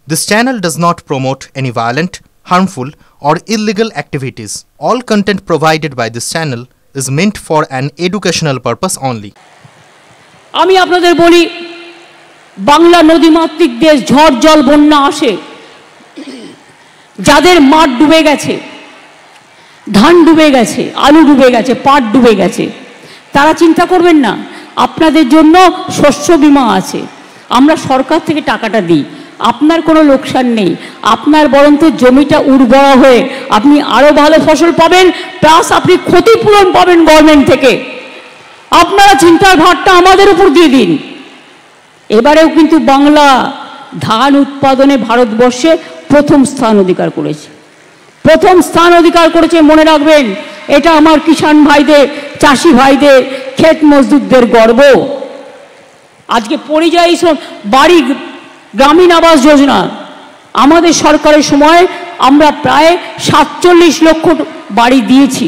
This channel does not promote any violent, harmful, or illegal activities. All content provided by this channel is meant for an educational purpose only. আমি আপনাদের বলি বাংলা নদীমাতৃক দেশ, ঝড় জল বন্যা আসে, যাদের মাঠ ডুবে গেছে, ধান ডুবে গেছে, আলু ডুবে গেছে, পাট ডুবে গেছে, তারা চিন্তা করবেন না, আপনাদের জন্য শস্য বীমা আছে। আমরা সরকার থেকে টাকাটা দিই, আপনার কোনো লোকসান নেই, আপনার বরঞ্চ জমিটা উর্বর হয়ে আপনি আরও ভালো ফসল পাবেন, প্লাস আপনি ক্ষতিপূরণ পাবেন গভর্নমেন্ট থেকে। আপনারা চিন্তার ভারটা আমাদের উপর দিয়ে দিন। এবারেও কিন্তু বাংলা ধান উৎপাদনে ভারতবর্ষে প্রথম স্থান অধিকার করেছে, প্রথম স্থান অধিকার করেছে। মনে রাখবেন, এটা আমার কিষাণ ভাইদের, চাষি ভাইদের, ক্ষেত মজদুরদের গর্ব। আজকে পরিযায়ী বাড়ি, গ্রামীণ আবাস যোজনা আমাদের সরকারের সময় আমরা প্রায় 47 লক্ষ বাড়ি দিয়েছি।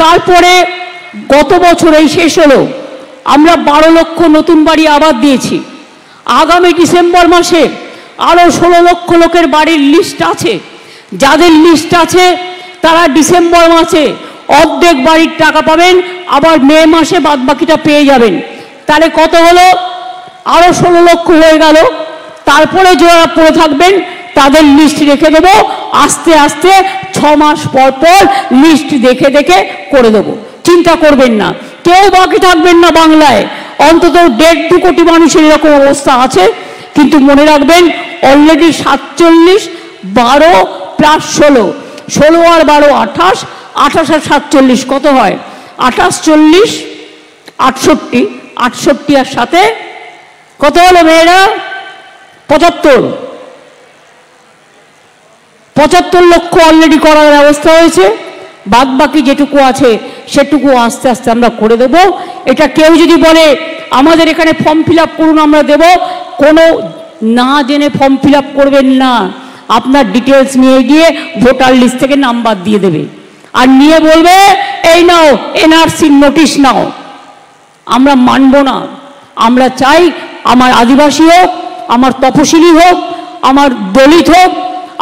তারপরে গত বছর এই শেষ হলো, আমরা 12 লক্ষ নতুন বাড়ি আবার দিয়েছি। আগামী ডিসেম্বর মাসে আরও 16 লক্ষ লোকের বাড়ির লিস্ট আছে। যাদের লিস্ট আছে তারা ডিসেম্বর মাসে অর্ধেক বাড়ির টাকা পাবেন, আবার মে মাসে বাদবাকিটা পেয়ে যাবেন। তাহলে কত হলো? আরও 16 লক্ষ হয়ে গেল। তারপরে যারা পড়ে থাকবেন তাদের লিস্ট রেখে দেবো, আস্তে আস্তে 6 মাস পর পর লিস্ট দেখে দেখে করে দেবো। চিন্তা করবেন না, কেউ বাকি থাকবেন না বাংলায়। অন্তত 1.5-2 কোটি মানুষের এরকম অবস্থা আছে। কিন্তু মনে রাখবেন, অলরেডি 47, 12 প্লাস 16, 16 আর 12 28, 28 আর 47 কত হয়? 28, 40, 68, 68 আর সাথে কত হলো মেয়েরা? 75 লক্ষ অলরেডি করার ব্যবস্থা হয়েছে। বাদ বাকি যেটুকু আছে সেটুকু আস্তে আস্তে আমরা করে দেব। এটা কেউ যদি বলে আমাদের এখানে ফর্ম ফিল আপ করুন আমরা দেব, কোনো না জেনে ফর্ম ফিল আপ করবেন না। আপনার ডিটেলস নিয়ে গিয়ে ভোটার লিস্ট থেকে নাম্বার দিয়ে দেবে, আর নিয়ে বলবে এই নাও এনআরসি নোটিশ নাও। আমরা মানব না। আমরা চাই আমার আদিবাসী হোক, আমার তপশিলি হোক, আমার দলিত হোক,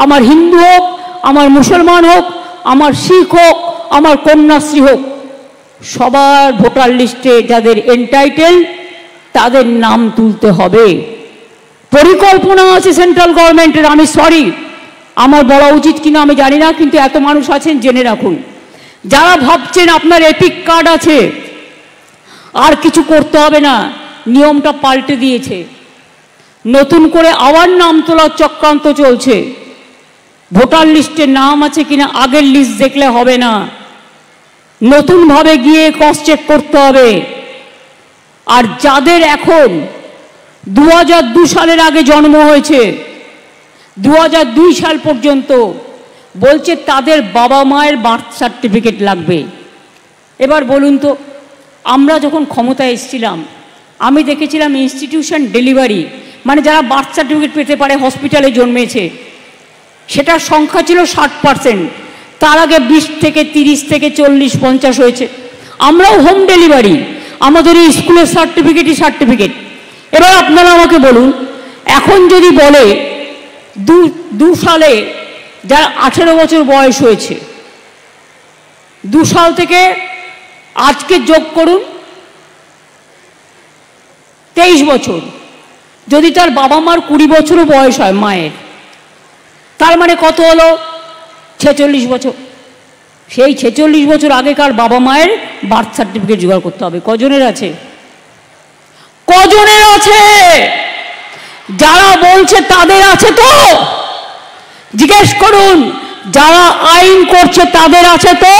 আমার হিন্দু হোক, আমার মুসলমান হোক, আমার শিখ হোক, আমার কন্যাশ্রী হোক, সবার ভোটার লিস্টে যাদের এন্টাইটেল তাদের নাম তুলতে হবে। পরিকল্পনা আছে সেন্ট্রাল গভর্নমেন্টের। আমি সরি, আমার বলা উচিত কিনা আমি জানি না, কিন্তু এত মানুষ আছেন জেনে রাখুন। যারা ভাবছেন আপনার এপিক কার্ড আছে আর কিছু করতে হবে না, নিয়মটা পাল্টে দিয়েছে। নতুন করে আবার নাম তোলার চক্রান্ত চলছে। ভোটার লিস্টে নাম আছে কিনা আগের লিস্ট দেখলে হবে না, নতুনভাবে গিয়ে ক্রস চেক করতে হবে। আর যাদের এখন 2002 সালের আগে জন্ম হয়েছে, 2002 সাল পর্যন্ত বলছে তাদের বাবা মায়ের বার্থ সার্টিফিকেট লাগবে। এবার বলুন তো, আমরা যখন ক্ষমতায় এসেছিলাম আমি দেখেছিলাম ইনস্টিটিউশন ডেলিভারি, মানে যারা বার্থ সার্টিফিকেট পেতে পারে হসপিটালে জন্মেছে, সেটার সংখ্যা ছিল 60%। তার আগে 20 থেকে 30 থেকে 40, 50 হয়েছে। আমরাও হোম ডেলিভারি, আমাদের এই স্কুলের সার্টিফিকেট। এবার আপনারা আমাকে বলুন, এখন যদি বলে 2 সালে যার 18 বছর বয়স হয়েছে, 2 সাল থেকে আজকে যোগ করুন 23 বছর, যদি তার বাবা মার 20 বছরও বয়স হয় মায়ের, তার মানে কত হলো? 46 বছর। সেই 46 বছর আগেকার বাবা মায়ের বার্থ সার্টিফিকেট জোগাড় করতে হবে। কজনের আছে? কজনের আছে? যারা বলছে তাদের আছে তো? জিজ্ঞেস করুন, যারা আইন করছে তাদের আছে তো?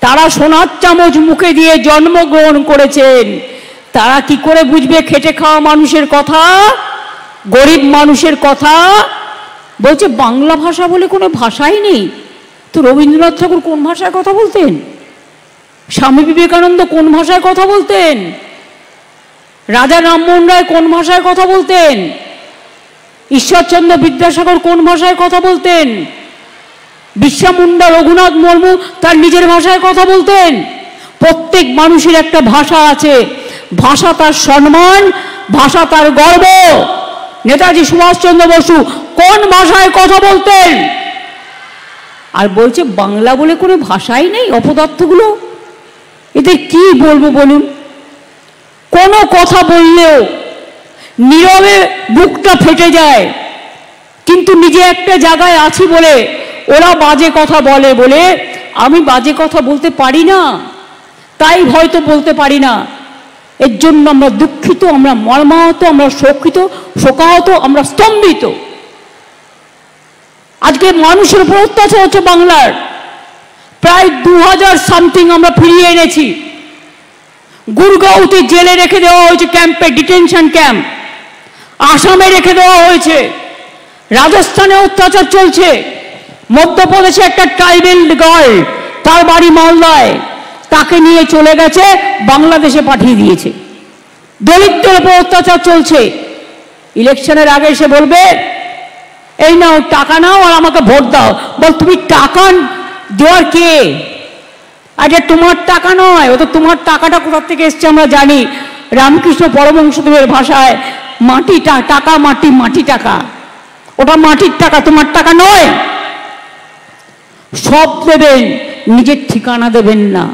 তারা সোনার চামচ মুখে দিয়ে জন্মগ্রহণ করেছেন, তারা কি করে বুঝবে খেটে খাওয়া মানুষের কথা, গরিব মানুষের কথা? বলছে বাংলা ভাষা বলে কোনো ভাষাই নেই। তো রবীন্দ্রনাথ ঠাকুর কোন ভাষায় কথা বলতেন? স্বামী বিবেকানন্দ কোন ভাষায় কথা বলতেন? রাজা রামমোহন রায় কোন ভাষায় কথা বলতেন? ঈশ্বরচন্দ্র বিদ্যাসাগর কোন ভাষায় কথা বলতেন? বিরসা মুন্ডা, রঘুনাথ মুর্মু তার নিজের ভাষায় কথা বলতেন। প্রত্যেক মানুষের একটা ভাষা আছে, ভাষা তার সম্মান, ভাষা তার গর্ব। নেতাজি সুভাষচন্দ্র বসু কোন ভাষায় কথা বলতেন? আর বলছে বাংলা বলে কোনো ভাষাই নেই, অপদার্থগুলো। এদের কি বলবো বলুন? কোনো কথা বললেও নীরবে বুকটা ফেটে যায়, কিন্তু নিজে একটা জায়গায় আছি বলে ওরা বাজে কথা বলে বলে আমি বাজে কথা বলতে পারি না, তাই হয়তো বলতে পারি না। এর জন্য আমরা দুঃখিত, আমরা মর্মাহত, আমরা শোকাহত, আমরা স্তম্ভিত। আজকে মানুষের উপর অত্যাচার হচ্ছে বাংলার। প্রায় 2000 সামথিং আমরা ফিরিয়ে এনেছি। গুরগাঁওতে জেলে রেখে দেওয়া হয়েছে, ক্যাম্পে, ডিটেনশন ক্যাম্প। আসামে রেখে দেওয়া হয়েছে, রাজস্থানে অত্যাচার চলছে, মধ্যপ্রদেশে একটা ট্রাইবেল গার্ল, তার বাড়ি মালদায়, তাকে নিয়ে চলে গেছে, বাংলাদেশে পাঠিয়ে দিয়েছে। দলিতদের উপর অত্যাচার চলছে। ইলেকশনের আগে এসে বলবে এই নাও টাকা নাও আর আমাকে ভোট দাও। বল তুমি টাকা দেওয়ার কে? আরে তোমার টাকা নয়, ও তো তোমার টাকাটা কোথা থেকে এসছে আমরা জানি। রামকৃষ্ণ পরমহংসদেবের ভাষায় মাটিটা টাকা, মাটি মাটি টাকা, ওটা মাটির টাকা, তোমার টাকা নয়। সব দেবেন, নিজের ঠিকানা দেবেন না।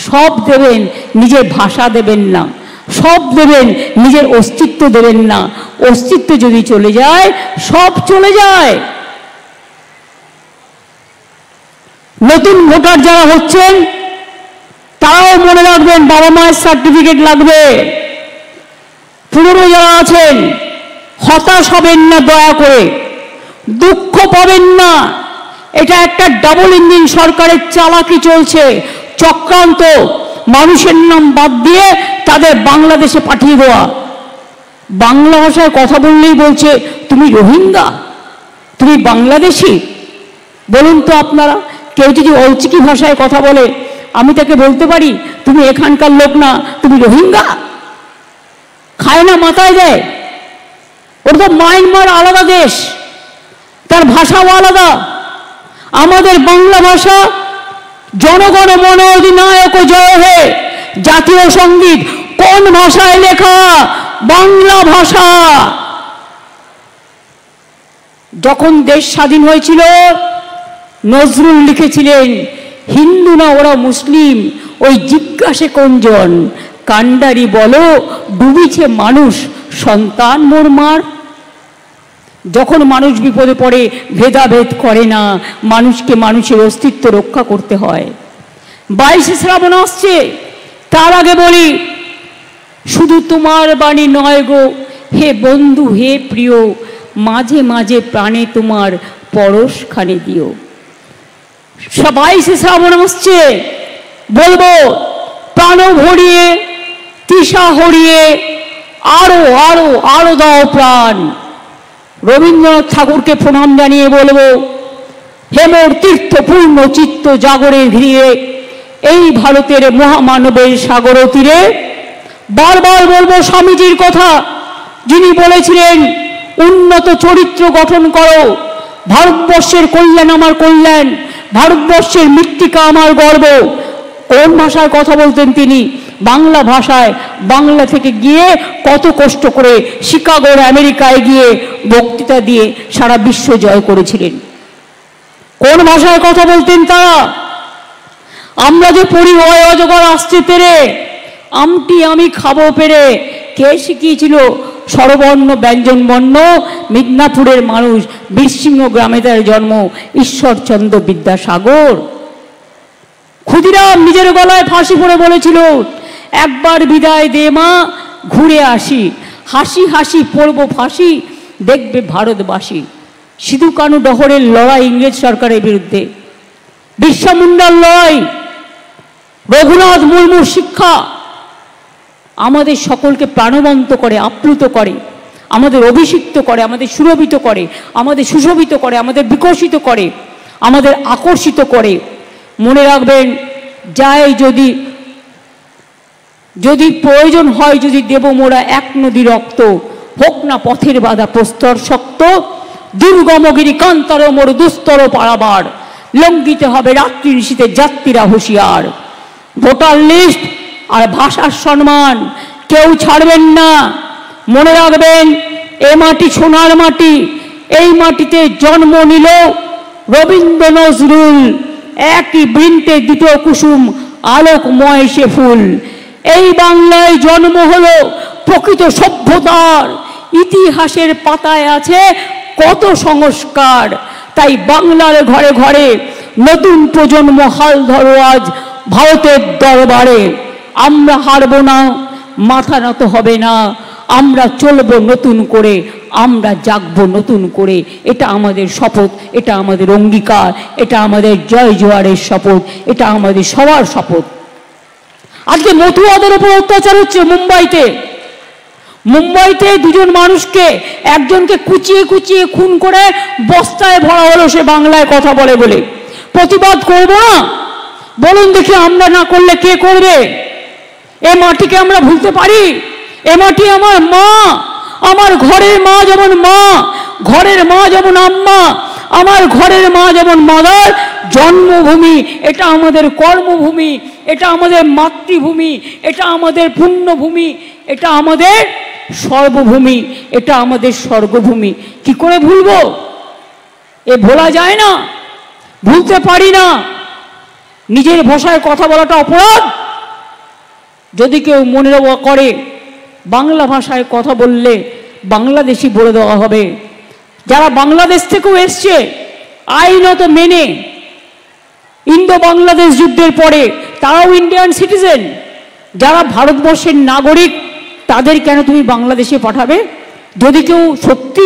সব দেবেন, নিজের ভাষা দেবেন না। সব দেবেন, নিজের অস্তিত্ব দেবেন না। অস্তিত্ব যদি চলে যায়, সব চলে যায়। নতুন ভোটার যারা হচ্ছেন তারাও মনে রাখবেন বাবা মায়ের সার্টিফিকেট লাগবে। পুরনো যারা আছেন হতাশ হবেন না, দয়া করে দুঃখ পাবেন না। এটা একটা ডাবল ইঞ্জিন সরকারের চালাকি চলছে, চক্রান্ত। মানুষের নাম বাদ দিয়ে তাদের বাংলাদেশে পাঠিয়ে দেওয়া। বাংলা ভাষায় কথা বললেই বলছে তুমি রোহিঙ্গা, তুমি বাংলাদেশি। বলুন তো আপনারা, কেউ যদি অলচিকি ভাষায় কথা বলে আমি তাকে বলতে পারি তুমি এখানকার লোক না, তুমি রোহিঙ্গা? খায় না, মাথায় দেয়। ওর তো মায়ানমার আলাদা দেশ, তার ভাষাও আলাদা। আমাদের বাংলা ভাষা জনগণ মন অধিনায়ক জয় হে জাতীয় সঙ্গীত কোন ভাষায় লেখা? বাংলা ভাষা। যখন দেশ স্বাধীন হয়েছিল নজরুল লিখেছিলেন হিন্দু না ওরা মুসলিম, ওই জিজ্ঞাসে কোনজন, কান্ডারি বলো ডুবিছে মানুষ, সন্তান মোর মার। যখন মানুষ বিপদে পড়ে ভেদাভেদ করে না, মানুষকে মানুষের অস্তিত্ব রক্ষা করতে হয়। 22শে শ্রাবণ আসছে, তার আগে বলি শুধু তোমার বাণী নয় গো হে বন্ধু হে প্রিয়, মাঝে মাঝে প্রাণে তোমার পরশখানি দিও। 22শে শ্রাবণ আসছে, বলবো প্রাণ ভরিয়ে তৃষা হরিয়ে আরো আরো আরো দাও প্রাণ। রবীন্দ্রনাথ ঠাকুরকে প্রণাম জানিয়ে বলবো হেমর তীর্থ পূর্ণ চিত্ত জাগরে ঘিরে এই ভারতের মহামানবের সাগর তীরে। বারবার বলবো স্বামীজির কথা, যিনি বলেছিলেন উন্নত চরিত্র গঠন করো, ভারতবর্ষের কল্যাণ আমার কল্যাণ, ভারতবর্ষের মৃত্তিকা আমার গর্ব। কোন ভাষায় কথা বলতেন তিনি? বাংলা ভাষায়। বাংলা থেকে গিয়ে কত কষ্ট করে শিকাগোর আমেরিকায় গিয়ে বক্তৃতা দিয়ে সারা বিশ্ব জয় করেছিলেন। কোন ভাষায় কথা বলতেন তারা? আমরা যে পড়ি হয় অজগর আসতে পেরে, আমটি আমি খাবো পেরে, কে শিখিয়েছিল? স্বরবর্ণ ব্যঞ্জন বর্ণ। মিদনাপুরের মানুষ, বীরসিংহ গ্রামে তার জন্ম, ঈশ্বরচন্দ্র বিদ্যাসাগর। ক্ষুদিরাম নিজের গলায় ফাঁসি পড়ে বলেছিল একবার বিদায় দে মা, ঘুরে আসি, হাসি হাসি পড়ব ফাঁসি, দেখবে ভারতবাসী। সিধু কানু ডহরের লড়াই ইংরেজ সরকারের বিরুদ্ধে, বিরসা মুন্ডার লড়াই, রঘুনাথ মুর্মুর শিক্ষা আমাদের সকলকে প্রাণবন্ত করে, আপ্লুত করে, আমাদের অভিষিক্ত করে, আমাদের সুরভিত করে, আমাদের সুশোভিত করে, আমাদের বিকশিত করে, আমাদের আকর্ষিত করে। মনে রাখবেন, যায় যদি প্রয়োজন হয়, যদি দেব মোরা এক নদী রক্ত, হোক না পথের বাধা প্রস্তর শক্ত, দুর্গমগিরি কান্তর মোর দুস্তর পারাবার, লঙ্ঘিতে হবে রাত্রি নিশীতে যাত্রীরা হুঁশিয়ার। ভোটার লিস্ট আর ভাষার সম্মান কেউ ছাড়বেন না। মনে রাখবেন, এ মাটি সোনার মাটি, এই মাটিতে জন্ম নিল রবীন্দ্র নজরুল, একই বৃন্তে দুটো কুসুম আলোকময় সে ফুল। এই বাংলায় জন্ম হলো প্রকৃত সভ্যতার, ইতিহাসের পাতায় আছে কত সংস্কার। তাই বাংলার ঘরে ঘরে নতুন প্রজন্ম হাল ধরো আজ ভারতের দরবারে। আমরা হারব না, মাথা নত হবে না, আমরা চলবো নতুন করে, আমরা জাগবো নতুন করে। এটা আমাদের শপথ, এটা আমাদের অঙ্গীকার, এটা আমাদের জয় জোয়ারের শপথ, এটা আমাদের সবার শপথ। আজকে মতুয়াদের উপর অত্যাচার হচ্ছে মুম্বাইতে। মুম্বাইতে দুজন মানুষকে, একজনকে কুচিয়ে কুচিয়ে খুন করে বস্তায় ভরা হলো সে বাংলায় কথা বলে বলে। প্রতিবাদ করবো না? বলুন দেখি, আমরা না করলে কে করবে? এ মাটিকে আমরা ভুলতে পারি? এ মাটি আমার মা, আমার ঘরের মা যেমন মা, ঘরের মা যেমন আম্মা, আমার ঘরের মা যেমন মাদার, জন্মভূমি এটা আমাদের কর্মভূমি, এটা আমাদের মাতৃভূমি, এটা আমাদের পুণ্যভূমি, এটা আমাদের সর্বভূমি, এটা আমাদের স্বর্গভূমি। কি করে ভুলবো? এ ভোলা যায় না, ভুলতে পারি না। নিজের ভাষায় কথা বলাটা অপরাধ। যদি কেউ মনে করে বাংলা ভাষায় কথা বললে বাংলাদেশি বলে দেওয়া হবে, যারা বাংলাদেশ থেকেও এসছে আইনত মেনে ইন্দো বাংলাদেশ যুদ্ধের পরে তারাও ইন্ডিয়ান সিটিজেন, যারা ভারতবর্ষের নাগরিক তাদের কেন তুমি বাংলাদেশে পাঠাবে? যদি কেউ সত্যি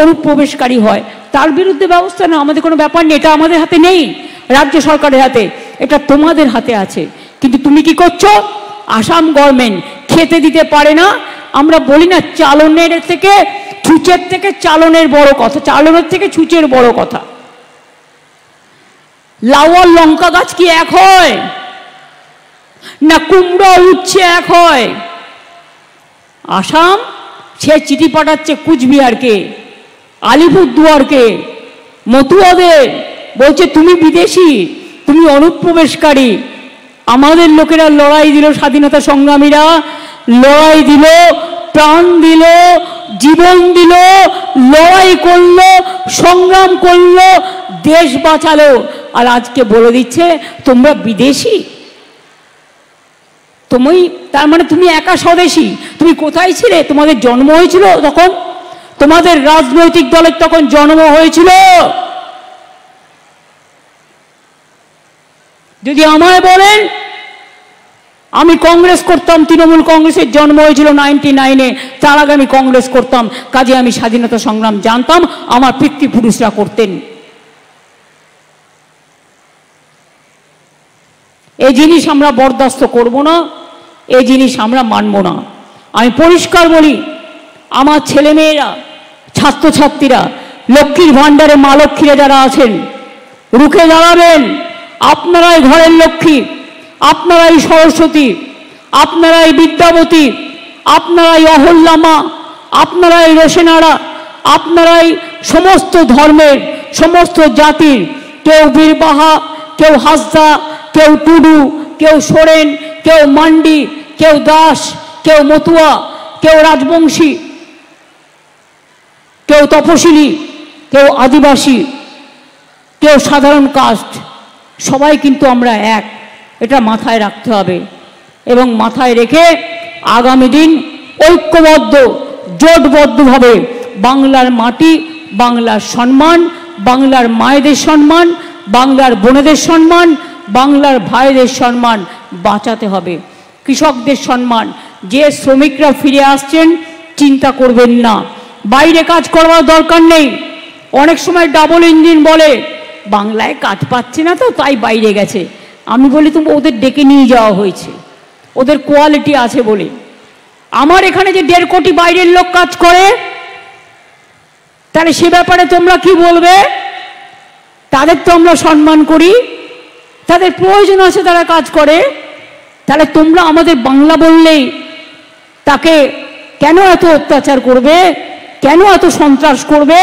অনুপ্রবেশকারী হয় তার বিরুদ্ধে ব্যবস্থা না, আমাদের কোনো ব্যাপার নেই, এটা আমাদের হাতে নেই, রাজ্য সরকারের হাতে, এটা তোমাদের হাতে আছে। কিন্তু তুমি কি করছো? আসাম গভর্নমেন্ট খেতে দিতে পারে না। আমরা বলি না চালনের থেকে ছুঁচের থেকে চালনের বড় কথা, চালনের থেকে ছুঁচের বড় কথা। লাউ আর লঙ্কা গাছ কি এক হয়? না কুমড়ো উচ্ছে এক হয়? আসাম সে চিঠি পাঠাচ্ছে কুচবিহারকে, আলিপুরদুয়ারকে, মতুয়াদের, বলছে তুমি বিদেশি, তুমি অনুপ্রবেশকারী। আমাদের লোকেরা লড়াই দিল, স্বাধীনতা সংগ্রামীরা লড়াই দিল, প্রাণ দিল, জীবন দিল, লড়াই করলো, সংগ্রাম করলো, দেশ বাঁচালো। আর আজকে বলে দিচ্ছে তোমরা বিদেশি। তুমি তার মানে তুমি একা স্বদেশী। তুমি কোথায় ছিলে? তোমাদের জন্ম হয়েছিল তখন, তোমাদের রাজনৈতিক দলের তখন জন্ম হয়েছিল। যদি আমায় বলেন, আমি কংগ্রেস করতাম, তৃণমূল কংগ্রেসের জন্ম হয়েছিল 99-এ, তার আগে আমি কংগ্রেস করতাম, কাজে আমি স্বাধীনতা সংগ্রাম জানতাম, আমার পিতৃপুরুষরা করতেন। এই জিনিস আমরা বরদাস্ত করব না, এই জিনিস আমরা মানব না। আমি পরিষ্কার বলি, আমার ছেলেমেয়েরা, ছাত্রছাত্রীরা, লক্ষ্মীর ভাণ্ডারে মা লক্ষ্মীরা যারা আছেন, রুখে দাঁড়াবেন। আপনারাই ঘরের লক্ষ্মী, আপনারাই সরস্বতী, আপনারাই বিদ্যাবতী, আপনারাই অহল্যামা, আপনারাই রোশেনারা, আপনারাই সমস্ত ধর্মের, সমস্ত জাতির, কেউ বীরবাহা, কেউ হাসদা, কেউ টুডু, কেউ সোরেন, কেউ মান্ডি, কেউ দাস, কেউ মতুয়া, কেউ রাজবংশী, কেউ তপশিলি, কেউ আদিবাসী, কেউ সাধারণ কাস্ট, সবাই কিন্তু আমরা এক, এটা মাথায় রাখতে হবে। এবং মাথায় রেখে আগামী দিন ঐক্যবদ্ধ, জোটবদ্ধভাবে বাংলার মাটি, বাংলার সম্মান, বাংলার মায়েদের সম্মান, বাংলার বোনেদের সম্মান, বাংলার ভাইদের সম্মান বাঁচাতে হবে। কৃষকদের সম্মান, যে শ্রমিকরা ফিরে আসছেন চিন্তা করবেন না, বাইরে কাজ করবার দরকার নেই। অনেক সময় ডাবল ইঞ্জিন বলে বাংলায় কাজ পাচ্ছে না তো তাই বাইরে গেছে। আমি বলি তুমি ওদের ডেকে নিয়ে যাওয়া হয়েছে, ওদের কোয়ালিটি আছে বলে। আমার এখানে যে 1.5 কোটি বাইরের লোক কাজ করে, তাহলে সে ব্যাপারে তোমরা কি বলবে? তাদের তো আমরা সম্মান করি, তাদের প্রয়োজন আছে, তারা কাজ করে। তাহলে তোমরা আমাদের বাংলা বললেই তাকে কেন এত অত্যাচার করবে, কেন এত সন্ত্রাস করবে,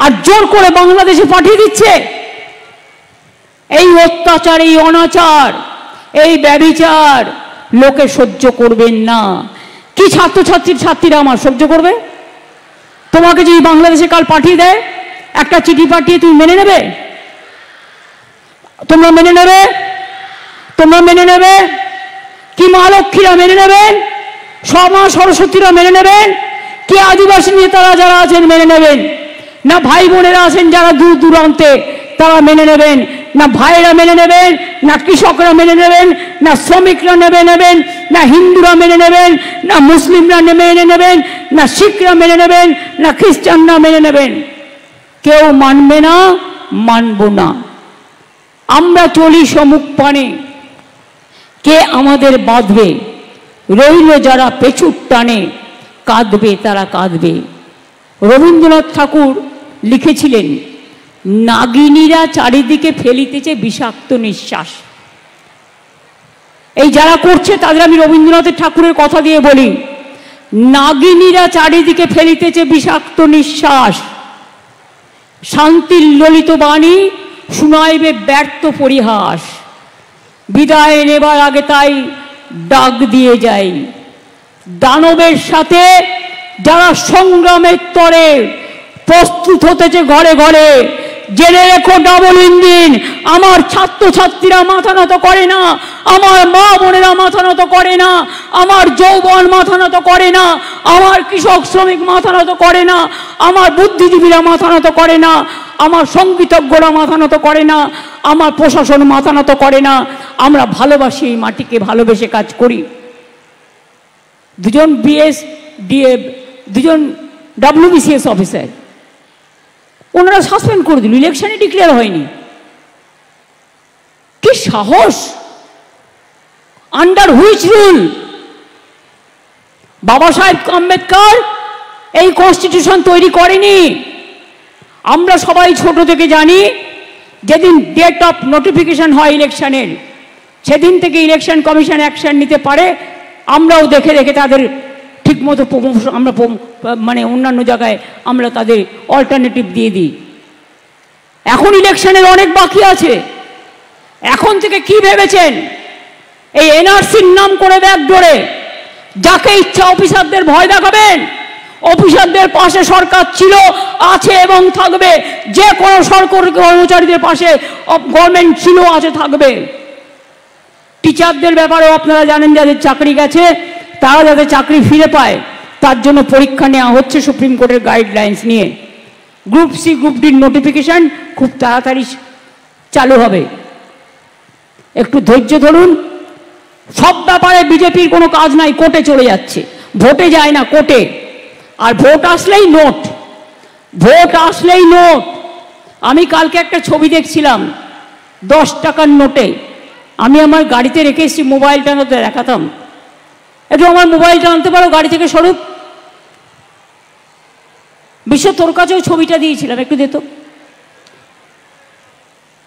আর জোর করে বাংলাদেশে পাঠিয়ে দিচ্ছে? এই অত্যাচার, এই অনাচার, এই ব্যভিচার লোকে সহ্য করবেন না। কি ছাত্রছাত্রীরা আমার সহ্য করবে? তোমাকে যদি বাংলাদেশে কাল পাঠিয়ে দেয়, একটা চিঠি পাঠিয়ে, তুমি মেনে নেবে? তোমরা মেনে নেবে? তোমরা মেনে নেবে? কি মা লক্ষ্মীরা মেনে নেবেন? মা সরস্বতীরা মেনে নেবেন? কি আদিবাসী নেতারা যারা আছেন মেনে নেবেন? না ভাই বোনেরা আছেন যারা দূর দূরান্তে তারা মেনে নেবেন? না ভাইরা মেনে নেবেন, না কৃষকরা মেনে নেবেন, না শ্রমিকরা মেনে নেবেন, না হিন্দুরা মেনে নেবেন, না মুসলিমরা মেনে নেবেন, না শিখরা মেনে নেবেন, না খ্রিস্টানরা মেনে নেবেন? কেউ মানবে না, মানব না। আমরা চলি সম্মুখ পানে, কে আমাদের বাঁধবে? রইল যারা পেছুর টানে, কাঁদবে তারা কাঁদবে। রবীন্দ্রনাথ ঠাকুর লিখেছিলেন, নাগিনীরা চারিদিকে ফেলিতেছে বিষাক্ত নিঃশ্বাস। এই যারা করছে তাদের আমি রবীন্দ্রনাথ ঠাকুরের কথা দিয়ে বলি, নাগিনীরা চারিদিকে ফেলিতেছে বিষাক্ত নিঃশ্বাস, শান্তির ললিত বাণী শুনাইবে ব্যর্থ পরিহাস। বিদায় নেবার আগে তাই ডাক দিয়ে যাই, দানবের সাথে যারা সংগ্রামের তরে প্রস্তুত হতেছে ঘরে ঘরে, জেনে রেখো ডাবল ইঞ্জিন। আমার ছাত্রছাত্রীরা মাথা নত করে না, আমার মা বোনেরা মাথা নত করে না, আমার যৌবন মাথা নত করে না, আমার কৃষক শ্রমিক মাথা নত করে না, আমার বুদ্ধিজীবীরা মাথা নত করে না, আমার সঙ্গীতজ্ঞরা মাথা নত করে না, আমার প্রশাসন মাথা নত করে না। আমরা ভালোবাসি এই মাটিকে, ভালোবেসে কাজ করি। দুজন বিএস ডিএ, দুজন WBCS অফিসার, ওনারা সাসপেন্ড করে দিল, ইলেকশনে ডিক্লেয়ার হয়নি। কি সাহস! Under which rule? বাবা সাহেব আম্বেদকর এই কনস্টিটিউশন তৈরি করেনি। আমরা সবাই ছোট থেকে জানি, যেদিন ডেট অফ নোটিফিকেশন হয় ইলেকশনের, সেদিন থেকে ইলেকশন কমিশন অ্যাকশন নিতে পারে। আমরাও দেখে দেখে তাদের ঠিকমতো আমরা মানে অন্যান্য জায়গায় আমরা তাদের অল্টারনেটিভ দিয়ে দিই। এখন ইলেকশনের অনেক বাকি আছে। এখন থেকে কি ভেবেছেন? এই এনআরসির নাম করে ব্যাগ ধরে যাকে ইচ্ছা অফিসারদের ভয় দেখাবেন? অফিসারদের পাশে সরকার ছিল, আছে এবং থাকবে। যে কোনো সরকারি কর্মচারীদের পাশে গভর্নমেন্ট ছিল, আছে, থাকবে। টিচারদের ব্যাপারেও আপনারা জানেন, যাদের চাকরি গেছে তারা যাতে চাকরি ফিরে পায় তার জন্য পরীক্ষা নেওয়া হচ্ছে সুপ্রিম কোর্টের গাইডলাইন্স নিয়ে। গ্রুপ সি, গ্রুপ ডির নোটিফিকেশন খুব তাড়াতাড়ি চালু হবে। একটু ধৈর্য ধরুন। সব ব্যাপারে বিজেপির কোনো কাজ নাই, কোর্টে চলে যাচ্ছে। ভোটে যায় না, কোর্টে। আর ভোট আসলেই নোট, ভোট আসলেই নোট। আমি কালকে একটা ছবি দেখছিলাম 10 টাকার নোটে। আমি আমার গাড়িতে রেখে এসেছি, মোবাইলটা দেখাতাম। একটু আমার মোবাইলটা আনতে পারো গাড়ি থেকে? স্বরূপ, বিশ্ব তোর কাছেও ছবিটা দিয়েছিলাম, একটু দে তো।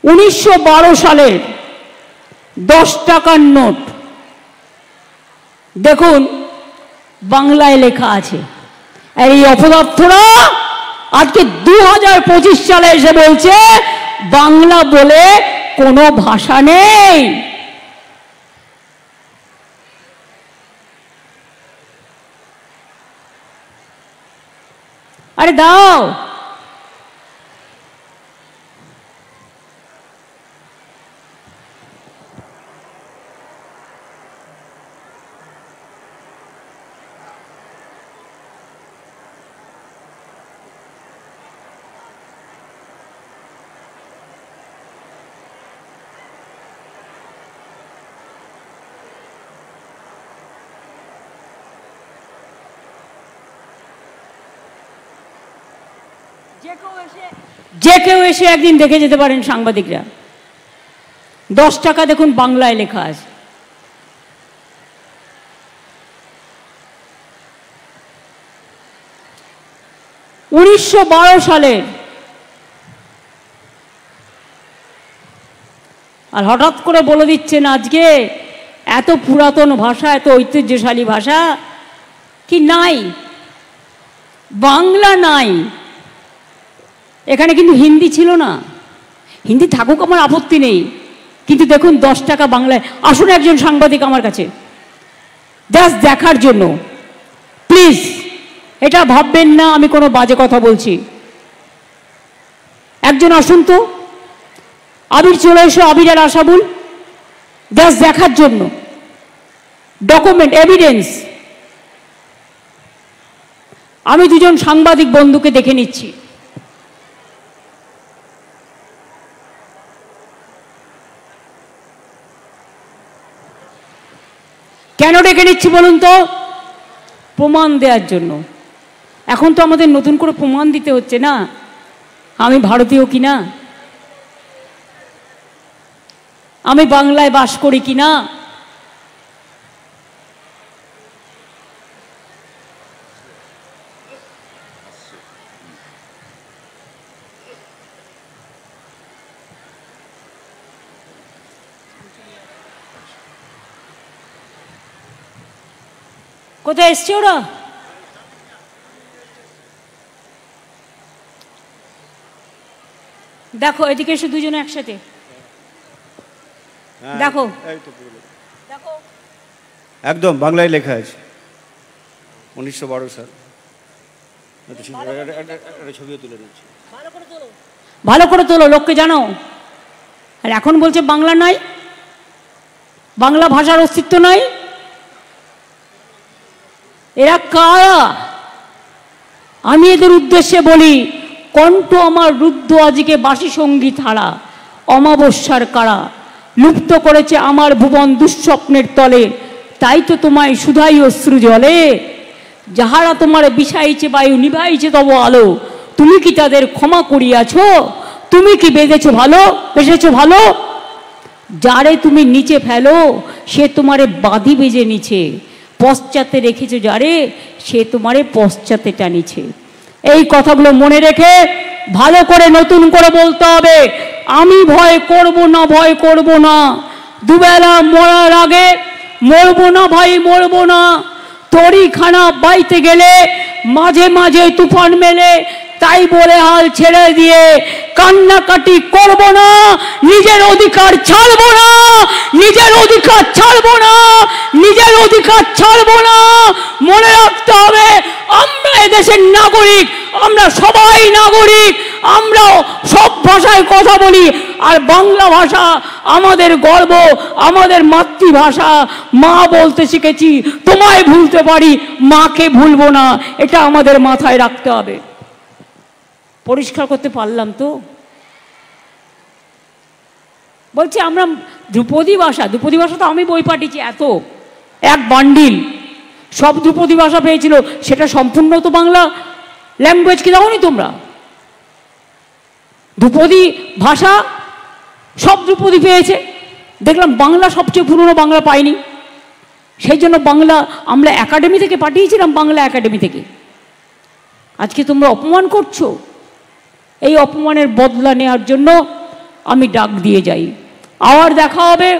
1912 সালের 10 টাকার নোট দেখুন, বাংলায় লেখা আছে। আর এই অপদার্থরা আজকে 2025 সালে এসে বলছে বাংলা বলে কোনো ভাষা নেই। আরে দাও। যে কেউ এসে একদিন দেখে যেতে পারেন সাংবাদিকরা। 10 টাকা দেখুন বাংলায় লেখা আছে। (1912) সালের। আর হঠাৎ করে বলে দিচ্ছেন আজকে এত পুরাতন ভাষা, এত ঐতিহ্যশালী ভাষা কি নাই? বাংলা নাই। এখানে কিন্তু হিন্দি ছিল না। হিন্দি থাকুক, আমার আপত্তি নেই, কিন্তু দেখুন 10 টাকা বাংলায়। আসুন একজন সাংবাদিক আমার কাছে, জাস্ট দেখার জন্য, প্লিজ এটা ভাববেন না আমি কোনো বাজে কথা বলছি। একজন আসুন তো, আবির চলে এসো, আবির আর আশাবুল, জাস্ট দেখার জন্য ডকুমেন্ট এভিডেন্স। আমি দুজন সাংবাদিক বন্ধুকে দেখে নিচ্ছি। কেন ডেকে নিচ্ছি বলুন তো? প্রমাণ দেওয়ার জন্য। এখন তো আমাদের নতুন করে প্রমাণ দিতে হচ্ছে না আমি ভারতীয় কিনা, আমি বাংলায় বাস করি কিনা। কোথায় এসছে ওরা? দেখো এদিকে এসে দুজনে একসাথে দেখো, দেখো একদম বাংলায় লেখা আছে 1912 সাল। ছবিও তুলে নিচ্ছি, ভালো করে তোলো, লোককে জানাও। আর এখন বলছে বাংলা নাই, বাংলা ভাষার অস্তিত্ব নাই। এরা কারা? আমি এদের উদ্দেশ্যে বলি, কণ্ঠ আমার রুদ্ধ আজকে বাসি সঙ্গীত হারা, অমাবস্যার কারা লুপ্ত করেছে আমার ভুবন দুঃস্বপ্নের তলে। তাই তো তোমায় সুধাই অশ্রু জলে, যাহারা তোমার বিষাইছে বায়ু নিভাইছে তব আলো, তুমি কি তাদের ক্ষমা করিয়াছ? তুমি কি বেঁধেছো ভালো, বেঁধেছো ভালো? যারে তুমি নিচে ফেলো সে তোমারে বাঁধি বেজে নিছে, পশ্চাতে রেখেছো যারে সে তোমারে পশ্চাতে টানিছে। এই কথাগুলো মনে রেখে ভালো করে নতুন করে বলতে হবে, আমি ভয় করব না, ভয় করব না, দুবেলা মরার আগে মরবো না ভাই, মরবো না। তরিখানা বাইতে গেলে মাঝে মাঝে তুফান মেলে, তাই বলে হাল ছেড়ে দিয়ে কান্নাকাটি করব না, নিজের অধিকার ছাড়বো না, নিজের অধিকার ছাড়বো না, নিজের অধিকার ছাড়বো না। মনে রাখতে হবে আমরা এদেশের নাগরিক, আমরা সবাই নাগরিক, আমরা সব ভাষায় কথা বলি, আর বাংলা ভাষা আমাদের গর্ব, আমাদের মাতৃভাষা। মা বলতে শিখেছি, তোমায় ভুলতে পারি, মাকে ভুলবো না, এটা আমাদের মাথায় রাখতে হবে। পরিষ্কার করতে পারলাম তো? বলছি আমরা ধ্রুপদী ভাষা, ধ্রুপদী ভাষা তো আমি বই পাঠিয়েছি এত, এক বান্ডিল সব ধ্রুপদী ভাষা পেয়েছিল, সেটা সম্পূর্ণ তো বাংলা ল্যাঙ্গুয়েজ কি দাওনি তোমরা? ধ্রুপদী ভাষা সব ধ্রুপদী পেয়েছে, দেখলাম বাংলা সবচেয়ে পুরনো বাংলা পাইনি। সেই জন্য বাংলা আমরা একাডেমি থেকে পাঠিয়েছিলাম, বাংলা একাডেমি থেকে। আজকে তোমরা অপমান করছো, এই অপমানের বদলা নেওয়ার জন্য আমি ডাক দিয়ে যাই। আবার দেখা হবে,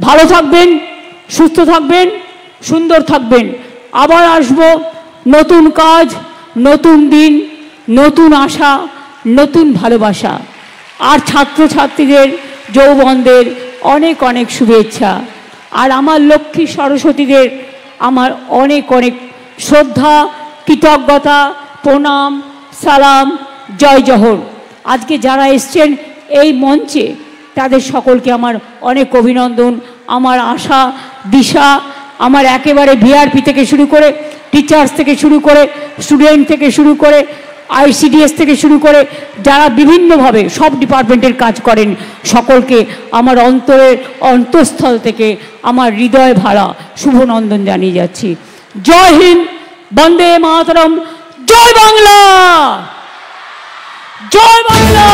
ভালো থাকবেন, সুস্থ থাকবেন, সুন্দর থাকবেন। আবার আসব, নতুন কাজ, নতুন দিন, নতুন আশা, নতুন ভালোবাসা। আর ছাত্রছাত্রীদের, যৌবনদের অনেক অনেক শুভেচ্ছা। আর আমার লক্ষ্মী সরস্বতীদের আমার অনেক অনেক শ্রদ্ধা, কৃতজ্ঞতা, প্রণাম, সালাম, জয় জহর। আজকে যারা এসছেন এই মঞ্চে তাদের সকলকে আমার অনেক অভিনন্দন। আমার আশা দিশা, আমার একেবারে ভিআরপি থেকে শুরু করে, টিচার্স থেকে শুরু করে, স্টুডেন্ট থেকে শুরু করে, আইসিডিএস থেকে শুরু করে যারা বিভিন্নভাবে সব ডিপার্টমেন্টের কাজ করেন, সকলকে আমার অন্তরের অন্তঃস্থল থেকে আমার হৃদয় ভরা শুভনন্দন জানিয়ে যাচ্ছি। জয় হিন্দ, বন্দে মাতরম, জয় বাংলা, জয় বাংলা।